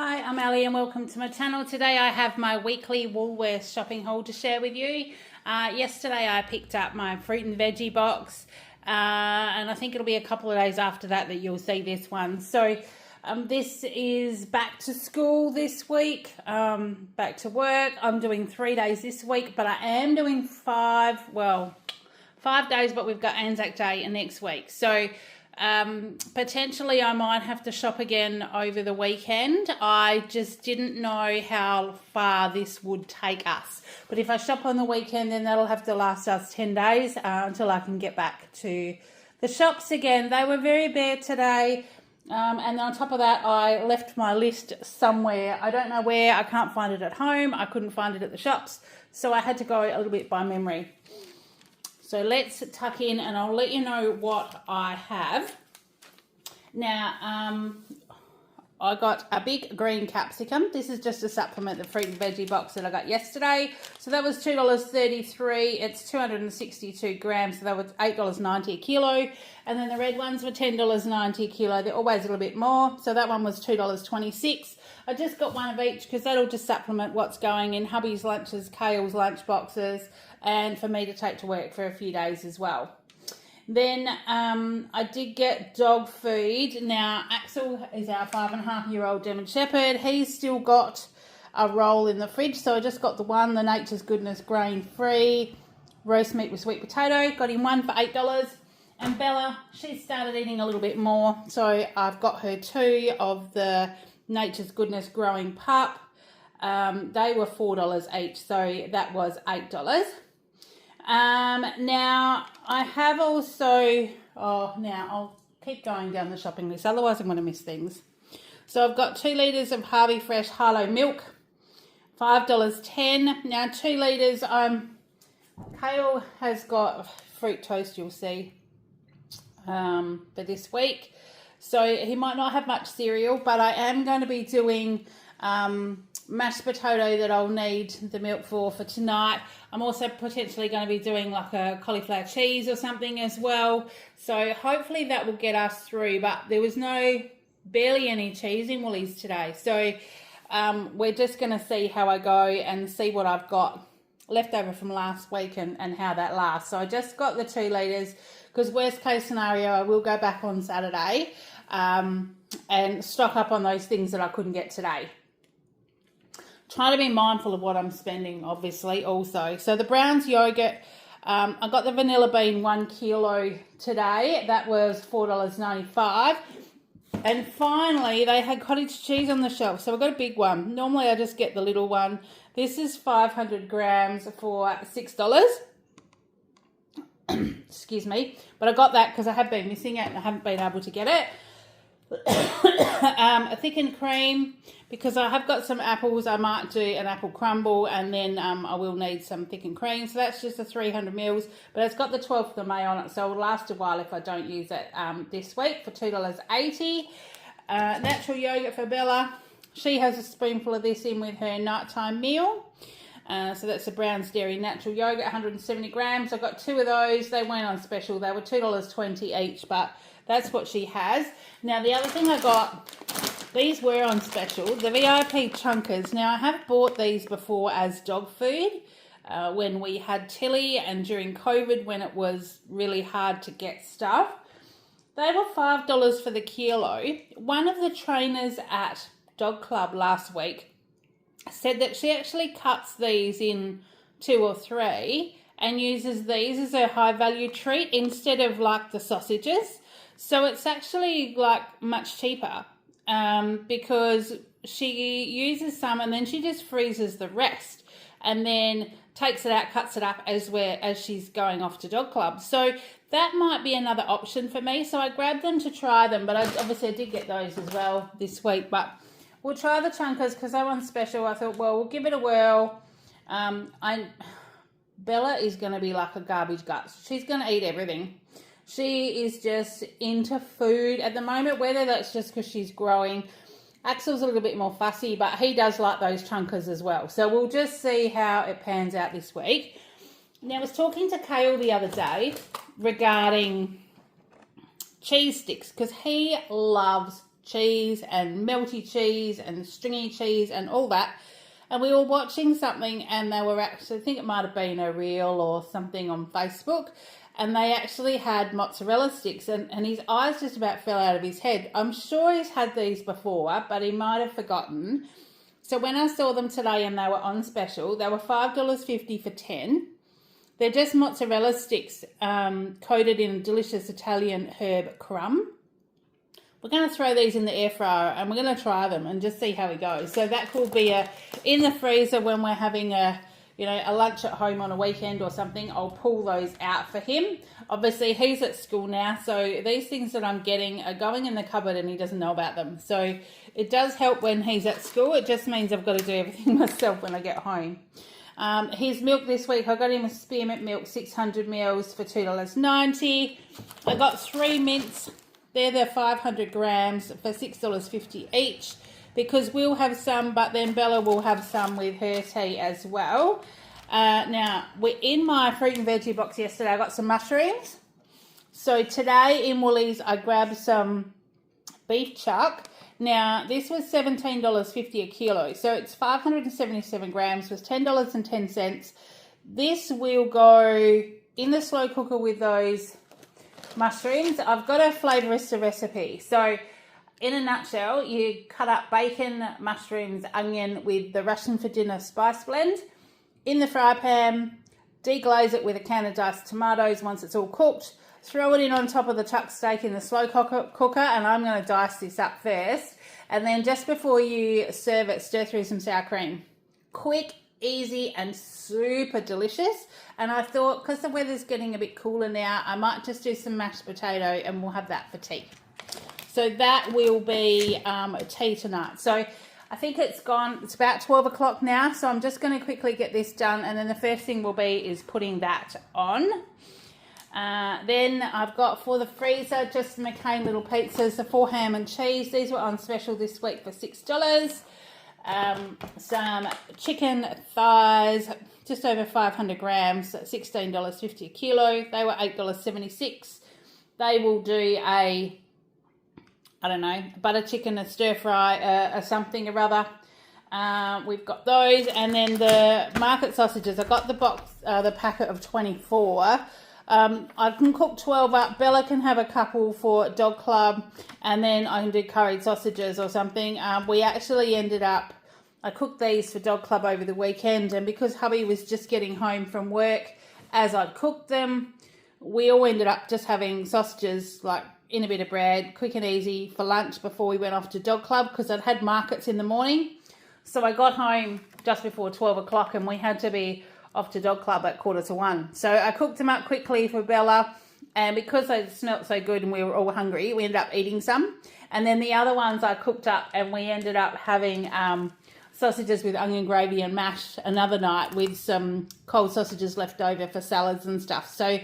Hi, I'm Ali and welcome to my channel. Today I have my weekly Woolworths shopping haul to share with you. Yesterday I picked up my fruit and veggie box and I think it'll be a couple of days after that you'll see this one. So this is back to school this week, back to work. I'm doing 3 days this week, but I am doing 5 days, but we've got Anzac Day next week. So potentially I might have to shop again over the weekend. I just didn't know how far this would take us. But if I shop on the weekend, then that'll have to last us 10 days until I can get back to the shops again. They were very bare today. And on top of that, I left my list somewhere. I don't know where. I can't find it at home. I couldn't find it at the shops. So I had to go a little bit by memory. So let's tuck in and I'll let you know what I have. Now, I got a big green capsicum. This is just to supplement the fruit and veggie box that I got yesterday. So that was $2.33. It's 262 grams, so that was $8.90 a kilo. And then the red ones were $10.90 a kilo. They're always a little bit more. So that one was $2.26. I just got one of each because that'll just supplement what's going in hubby's lunches, Kale's lunch boxes, and for me to take to work for a few days as well. Then I did get dog food. Now, Axel is our 5.5-year-old German Shepherd. He's still got a roll in the fridge, so I just got the Nature's Goodness grain-free roast meat with sweet potato. Got him one for $8. And Bella, she started eating a little bit more, so I've got her 2 of the Nature's Goodness growing pup. They were $4 each, so that was $8. Now I have also, now I'll keep going down the shopping list, otherwise I'm going to miss things. So I've got 2 litres of Harvey Fresh Harlow milk, $5.10. Now 2 litres, Kale has got fruit toast, you'll see, for this week. So he might not have much cereal, but I am going to be doing mashed potato that I'll need the milk for tonight. I'm also potentially going to be doing like a cauliflower cheese or something as well. So hopefully that will get us through. But there was barely any cheese in Woolies today. So we're just going to see how I go and see what I've got left over from last week and how that lasts. So I just got the 2 litres because worst case scenario, I will go back on Saturday and stock up on those things that I couldn't get today. Trying to be mindful of what I'm spending, obviously, also. So the Browns yogurt, I got the vanilla bean 1 kilo today. That was $4.95. And finally, they had cottage cheese on the shelf. So I got a big one. Normally, I just get the little one. This is 500 grams for $6. Excuse me. But I got that because I have been missing it and I haven't been able to get it. A thickened cream, because I have got some apples. I might do an apple crumble and then I will need some thickened cream. So that's just a 300 mils, but it's got the 12th of May on it, so it will last a while if I don't use it this week for $2.80. Natural yogurt for Bella. She has a spoonful of this in with her nighttime meal. So that's the Brown's Dairy Natural Yogurt, 170 grams. I got 2 of those. They went on special. They were $2.20 each, but that's what she has. Now, the other thing I got, these were on special, the VIP Chunkers. Now, I have bought these before as dog food when we had Tilly and during COVID when it was really hard to get stuff. They were $5 for the kilo. One of the trainers at Dog Club last week said that she actually cuts these in 2 or 3 and uses these as a high value treat instead of like the sausages. So it's actually like much cheaper because she uses some and then she just freezes the rest and then takes it out, cuts it up as she's going off to Dog Club. So that might be another option for me. So I grabbed them to try them, but obviously I did get those as well this week. But we'll try the Chunkers because they're on special. I thought, well, we'll give it a whirl. Bella is going to be like a garbage gut. She's going to eat everything. She is just into food at the moment, whether that's just because she's growing. Axel's a little bit more fussy, but he does like those Chunkers as well. So we'll just see how it pans out this week. Now, I was talking to Kale the other day regarding cheese sticks because he loves cheese and melty cheese and stringy cheese and all that. And we were watching something, and they were actually, I think it might have been a reel or something on Facebook, and they actually had mozzarella sticks, and his eyes just about fell out of his head. I'm sure he's had these before, but he might have forgotten. So when I saw them today and they were on special, they were $5.50 for 10. They're just mozzarella sticks coated in a delicious Italian herb crumb. We're going to throw these in the air fryer and we're going to try them and just see how it goes. So that could be in the freezer when we're having a lunch at home on a weekend or something. I'll pull those out for him. Obviously, he's at school now, so these things that I'm getting are going in the cupboard and he doesn't know about them. So it does help when he's at school. It just means I've got to do everything myself when I get home. His milk this week, I got him a spearmint milk, 600 mils for $2.90. I got 3 mints. They're the 500 grams for $6.50 each, because we'll have some, but then Bella will have some with her tea as well. Now, in my fruit and veggie box yesterday, I got some mushrooms. So today in Woolies, I grabbed some beef chuck. Now, this was $17.50 a kilo, so it's 577 grams, was $10.10. This will go in the slow cooker with those mushrooms. I've got a Flavourista recipe. So in a nutshell, you cut up bacon, mushrooms, onion with the Russian for dinner spice blend in the fry pan, deglaze it with a can of diced tomatoes once it's all cooked, throw it in on top of the chuck steak in the slow cooker, and I'm going to dice this up first, and then just before you serve it, stir through some sour cream. Quick, easy and super delicious. And I thought, because the weather's getting a bit cooler now, I might just do some mashed potato and we'll have that for tea. So that will be tea tonight. So I think it's about 12 o'clock now, so I'm just going to quickly get this done, and then the first thing will be is putting that on. Then I've got for the freezer just some McCain little pizzas, the 4 ham and cheese. These were on special this week for $6. Some chicken thighs, just over 500 grams, $16.50 a kilo. They were $8.76. They will do a butter chicken, a stir fry, or something or other. We've got those, and then the market sausages. I got the box, the packet of 24. I can cook 12 up. Bella can have a couple for dog club, and then I can do curried sausages or something. We actually ended up, I cooked these for dog club over the weekend, and because hubby was just getting home from work as I'd cooked them, we all ended up just having sausages like in a bit of bread, quick and easy for lunch before we went off to dog club, because I'd had markets in the morning. So I got home just before 12 o'clock and we had to be off to dog club at 1:45. So I cooked them up quickly for Bella, and because they smelt so good and we were all hungry, we ended up eating some. And then the other ones I cooked up, and we ended up having sausages with onion gravy and mash another night with some cold sausages left over for salads and stuff. So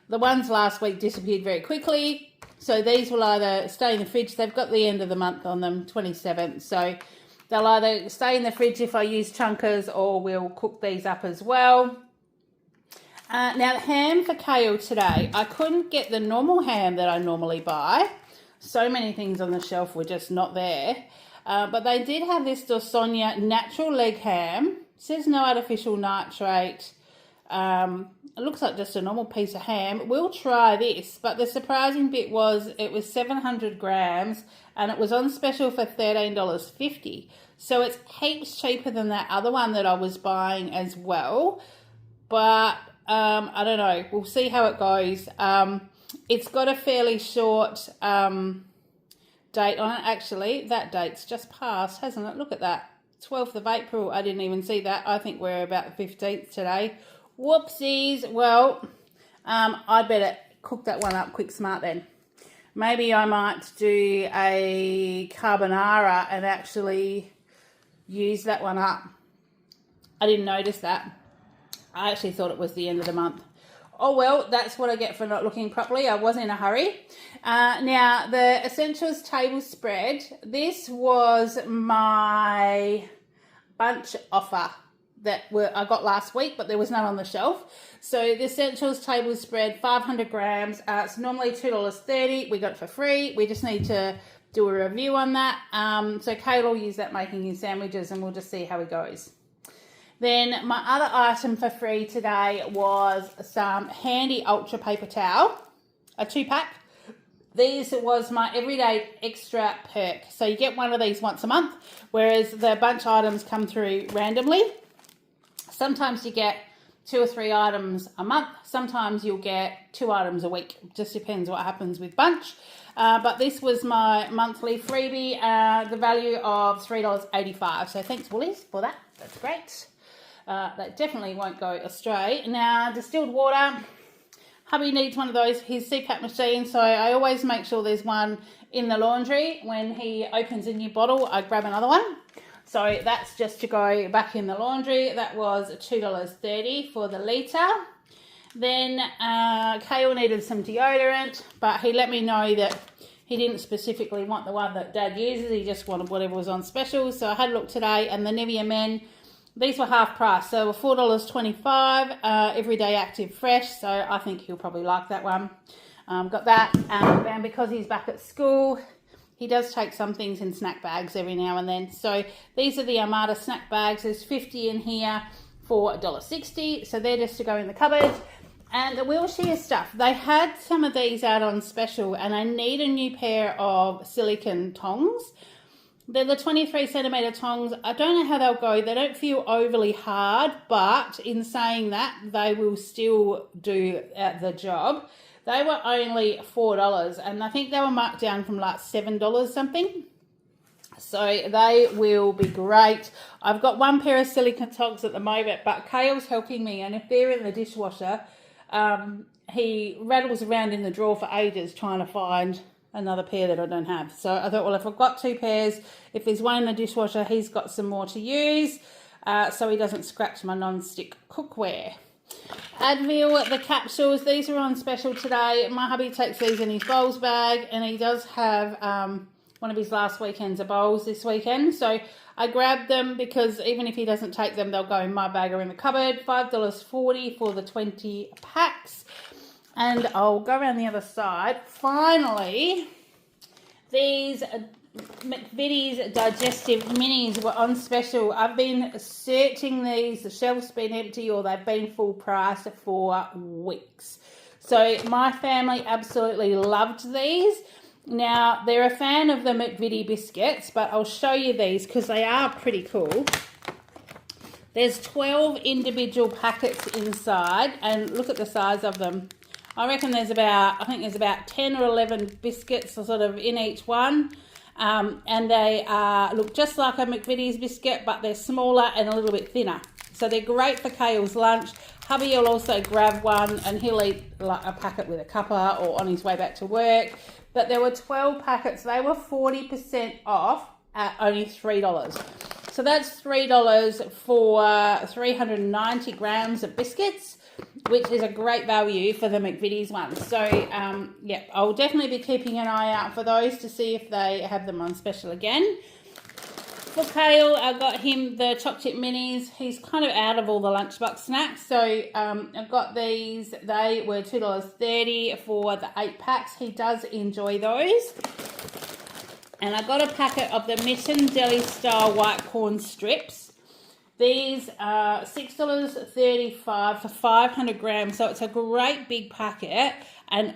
the ones last week disappeared very quickly. So these will either stay in the fridge. They've got the end of the month on them, 27th. So they'll either stay in the fridge if I use chunkers, or we'll cook these up as well. Now, the ham for kale today. I couldn't get the normal ham that I normally buy. So many things on the shelf were just not there. But they did have this Dorsonia natural leg ham. It says no artificial nitrate. It looks like just a normal piece of ham. We'll try this, but the surprising bit was it was 700 grams and it was on special for $13.50. So it's heaps cheaper than that other one that I was buying as well. But I don't know. We'll see how it goes. It's got a fairly short date on it, actually. That date's just passed, hasn't it? Look at that. 12th of April. I didn't even see that. I think we're about the 15th today. Whoopsies. Well, I better cook that one up quick smart then. Maybe I might do a carbonara and actually use that one up. I didn't notice that. I actually thought it was the end of the month. Oh well, that's what I get for not looking properly. I was in a hurry. Now, the Essentials table spread. This was my bunch offer that I got last week, but there was none on the shelf. So the Essentials table spread, 500 grams. It's normally $2.30. We got it for free. We just need to do a review on that. So Kale will use that making his sandwiches, and we'll just see how he goes. Then my other item for free today was some handy ultra paper towel, a 2-pack. These was my everyday extra perk. So you get one of these once a month, whereas the bunch items come through randomly. Sometimes you get 2 or 3 items a month. Sometimes you'll get 2 items a week. Just depends what happens with bunch. But this was my monthly freebie, the value of $3.85. So thanks, Woolies, for that. That's great. That definitely won't go astray. Now, distilled water. Hubby needs one of those, his CPAP machine, so I always make sure there's one in the laundry. When he opens a new bottle, I grab another one. So that's just to go back in the laundry. That was $2.30 for the litre. Then Kale needed some deodorant, but he let me know that he didn't specifically want the one that Dad uses. He just wanted whatever was on special. So I had a look today, and the Nivea Men, these were half price, so they were $4.25, Everyday Active Fresh, so I think he'll probably like that one. Got that, and because he's back at school, he does take some things in snack bags every now and then. So these are the Armada snack bags. There's 50 in here for $1.60, so they're just to go in the cupboard. And the Wilshire stuff, they had some of these out on special, and I need a new pair of silicone tongs. They're the 23 centimetre tongs. I don't know how they'll go. They don't feel overly hard, but in saying that, they will still do the job. They were only $4, and I think they were marked down from like $7 something. So they will be great. I've got one pair of silicone tongs at the moment, but Kale's helping me, and if they're in the dishwasher, he rattles around in the drawer for ages trying to find another pair that I don't have. So I thought, well, if I've got 2 pairs, if there's one in the dishwasher, he's got some more to use, so he doesn't scratch my non-stick cookware. Advil, the capsules, these are on special today. My hubby takes these in his bowls bag, and he does have one of his last weekends of bowls this weekend. So I grabbed them because even if he doesn't take them, they'll go in my bag or in the cupboard. $5.40 for the 20 packs. And I'll go around the other side. Finally, these McVitie's Digestive Minis were on special. I've been searching these. The shelf's been empty, or they've been full price for weeks. So my family absolutely loved these. Now, they're a fan of the McVitie biscuits, but I'll show you these because they are pretty cool. There's 12 individual packets inside, and look at the size of them. I reckon there's about 10 or 11 biscuits sort of in each one. And they look just like a McVitie's biscuit, but they're smaller and a little bit thinner. So they're great for Kale's lunch. Hubby will also grab one, and he'll eat like a packet with a cuppa or on his way back to work. But there were 12 packets. They were 40% off at only $3. So that's $3 for 390 grams of biscuits, which is a great value for the McVitie's ones. So, yeah, I'll definitely be keeping an eye out for those to see if they have them on special again. For Kale, I got him the choc chip minis. He's kind of out of all the lunchbox snacks. So, I've got these. They were $2.30 for the 8 packs. He does enjoy those. And I got a packet of the Mission Deli style white corn strips. These are $6.35 for 500 grams, so it's a great big packet, and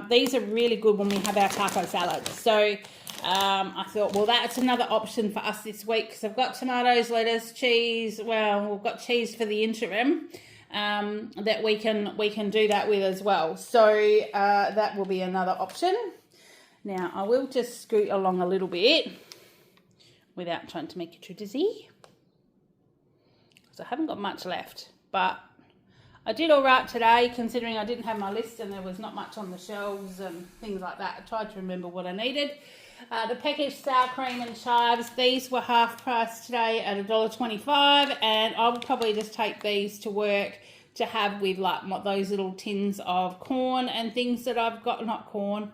these are really good when we have our taco salad. So I thought, well, that's another option for us this week, because I've got tomatoes, lettuce, cheese. Well, we've got cheese for the interim that we can do that with as well. So that will be another option. Now, I will just scoot along a little bit without trying to make you too dizzy. I haven't got much left, but I did all right today, considering I didn't have my list and there was not much on the shelves and things like that. I tried to remember what I needed. The packaged sour cream and chives, these were half price today at $1.25, and I would probably just take these to work to have with like those little tins of corn and things that I've got. Not corn,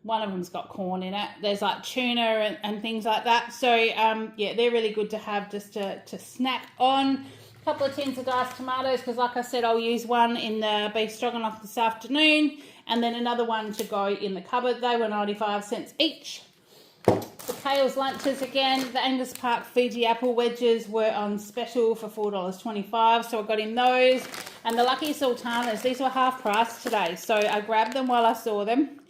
one of them's got corn in it. There's like tuna and things like that. So, yeah, they're really good to have just to snack on. A couple of tins of diced tomatoes, because like I said, I'll use one in the beef stroganoff this afternoon, and then another one to go in the cupboard. They were 95 cents each. The Kale's lunches again. The Angus Park Fiji apple wedges were on special for $4.25, so I got in those. And the Lucky Sultanas, these were half price today, so I grabbed them while I saw them.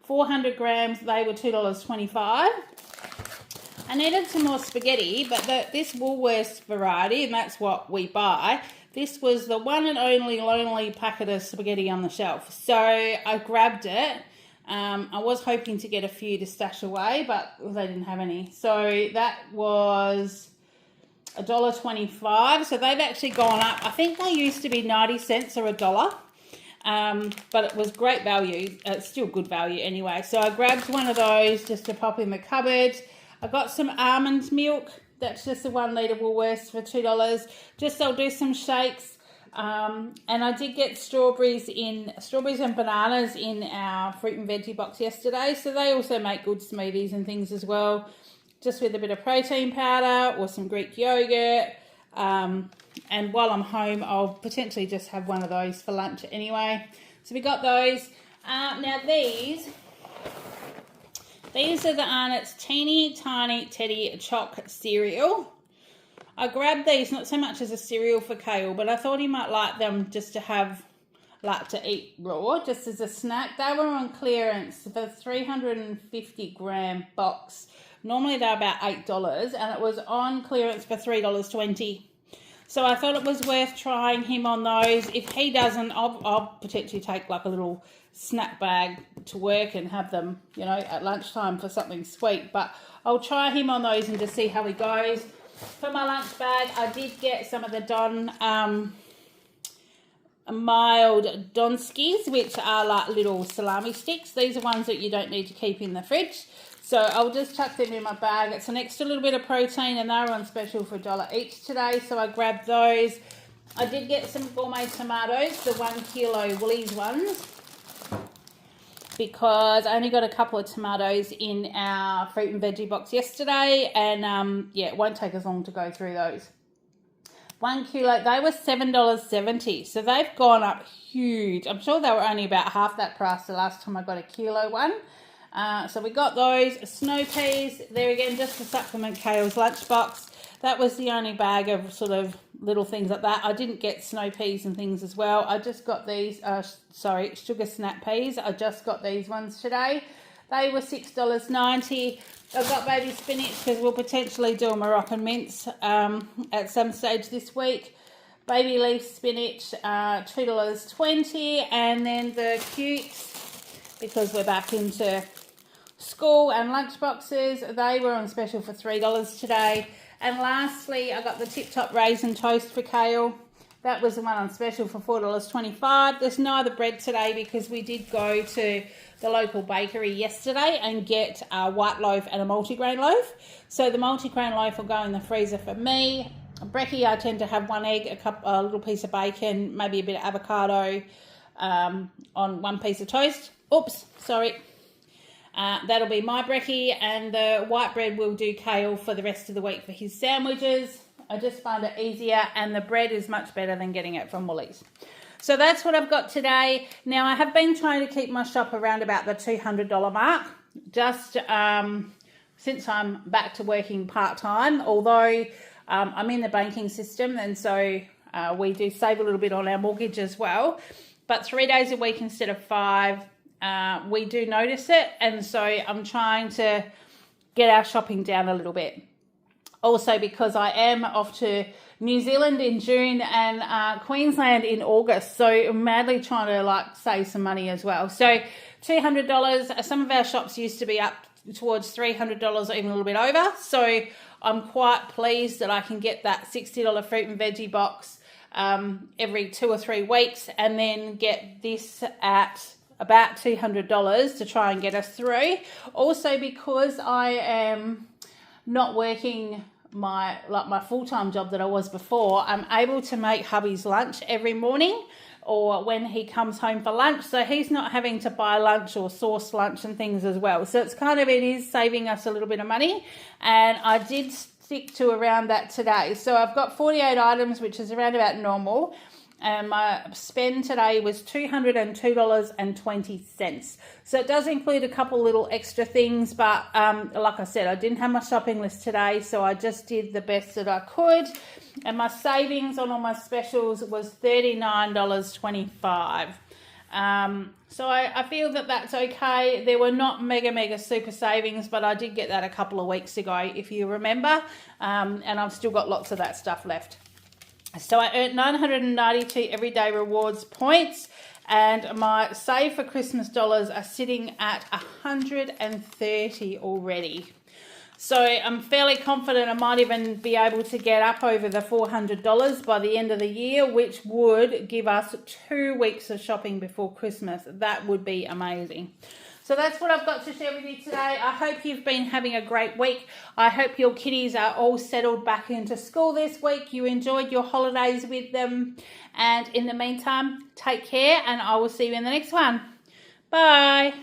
400 grams, they were $2.25. I needed some more spaghetti, but this Woolworths variety, and that's what we buy, this was the one and only lonely packet of spaghetti on the shelf. So I grabbed it. I was hoping to get a few to stash away, but they didn't have any. So that was $1.25. So they've actually gone up. I think they used to be 90 cents or $1. But it was great value. It's still good value anyway. So I grabbed one of those just to pop in the cupboard. I got some almond milk. That's just a 1 litre Woolworths for $2. Just I'll do some shakes. And I did get strawberries and bananas in our fruit and veggie box yesterday. So they also make good smoothies and things as well. Just with a bit of protein powder or some Greek yogurt. And while I'm home, I'll potentially just have one of those for lunch anyway. So we got those. Now these are the Arnott's Teeny Tiny Teddy Choc cereal. I grabbed these not so much as a cereal for Kale, but I thought he might like them just to eat raw, just as a snack. They were on clearance for the 350 gram box. Normally they're about $8, and it was on clearance for $3.20. So I thought it was worth trying him on those. If he doesn't, I'll potentially take like a little snack bag to work and have them, you know, at lunchtime for something sweet. But I'll try him on those and just see how he goes. For my lunch bag, I did get some of the mild Donskis, which are like little salami sticks. These are ones that you don't need to keep in the fridge. So I'll just chuck them in my bag. It's an extra little bit of protein, and they're on special for $1 each today. So I grabbed those. I did get some gourmet tomatoes, the 1 kilo Woolies ones, because I only got a couple of tomatoes in our fruit and veggie box yesterday, and yeah, it won't take us long to go through those. 1 kilo, they were $7.70, so they've gone up huge. I'm sure they were only about half that price the last time I got a kilo one. So we got those. Snow peas, there again, just to supplement Kale's lunchbox. That was the only bag of sort of little things like that. I didn't get snow peas and things as well. I just got these, sugar snap peas. I just got these ones today. They were $6.90. I've got baby spinach because we'll potentially do a Moroccan mince at some stage this week. Baby leaf spinach, $2.20. And then the cutes, because we're back into school and lunch boxes, they were on special for $3 today. And lastly, I got the Tip Top Raisin Toast for Kale. That was the one on special for $4.25. There's neither bread today because we did go to the local bakery yesterday and get a white loaf and a multigrain loaf. So the multigrain loaf will go in the freezer for me. Brekkie, I tend to have 1 egg, a little piece of bacon, maybe a bit of avocado on 1 piece of toast. Oops, sorry. That'll be my brekkie, and the white bread will do Kale for the rest of the week for his sandwiches. I just find it easier, and the bread is much better than getting it from Woolies. So that's what I've got today. Now, I have been trying to keep my shop around about the $200 mark, just since I'm back to working part-time, although I'm in the banking system, and so we do save a little bit on our mortgage as well. But 3 days a week instead of 5, we do notice it, and so I'm trying to get our shopping down a little bit. Also, because I am off to New Zealand in June and Queensland in August, so I'm madly trying to save some money as well. So $200, some of our shops used to be up towards $300 or even a little bit over, so I'm quite pleased that I can get that $60 fruit and veggie box every 2 or 3 weeks, and then get this at about $200 to try and get us through. Also, because I am not working my full-time job that I was before, I'm able to make hubby's lunch every morning or when he comes home for lunch, so he's not having to buy lunch or source lunch and things as well. So it is saving us a little bit of money, and I did stick to around that today. So I've got 48 items, which is around about normal. and my spend today was $202.20. So it does include a couple little extra things, but like I said, I didn't have my shopping list today, so I just did the best that I could. And my savings on all my specials was $39.25. So I feel that that's okay. There were not mega super savings, but I did get that a couple of weeks ago, if you remember, and I've still got lots of that stuff left. So I earned 992 everyday rewards points, and my save for Christmas dollars are sitting at 130 already. So I'm fairly confident I might even be able to get up over the $400 by the end of the year, which would give us 2 weeks of shopping before Christmas. That would be amazing. So that's what I've got to share with you today. I hope you've been having a great week. I hope your kiddies are all settled back into school this week. You enjoyed your holidays with them. And in the meantime, take care, and I will see you in the next one. Bye.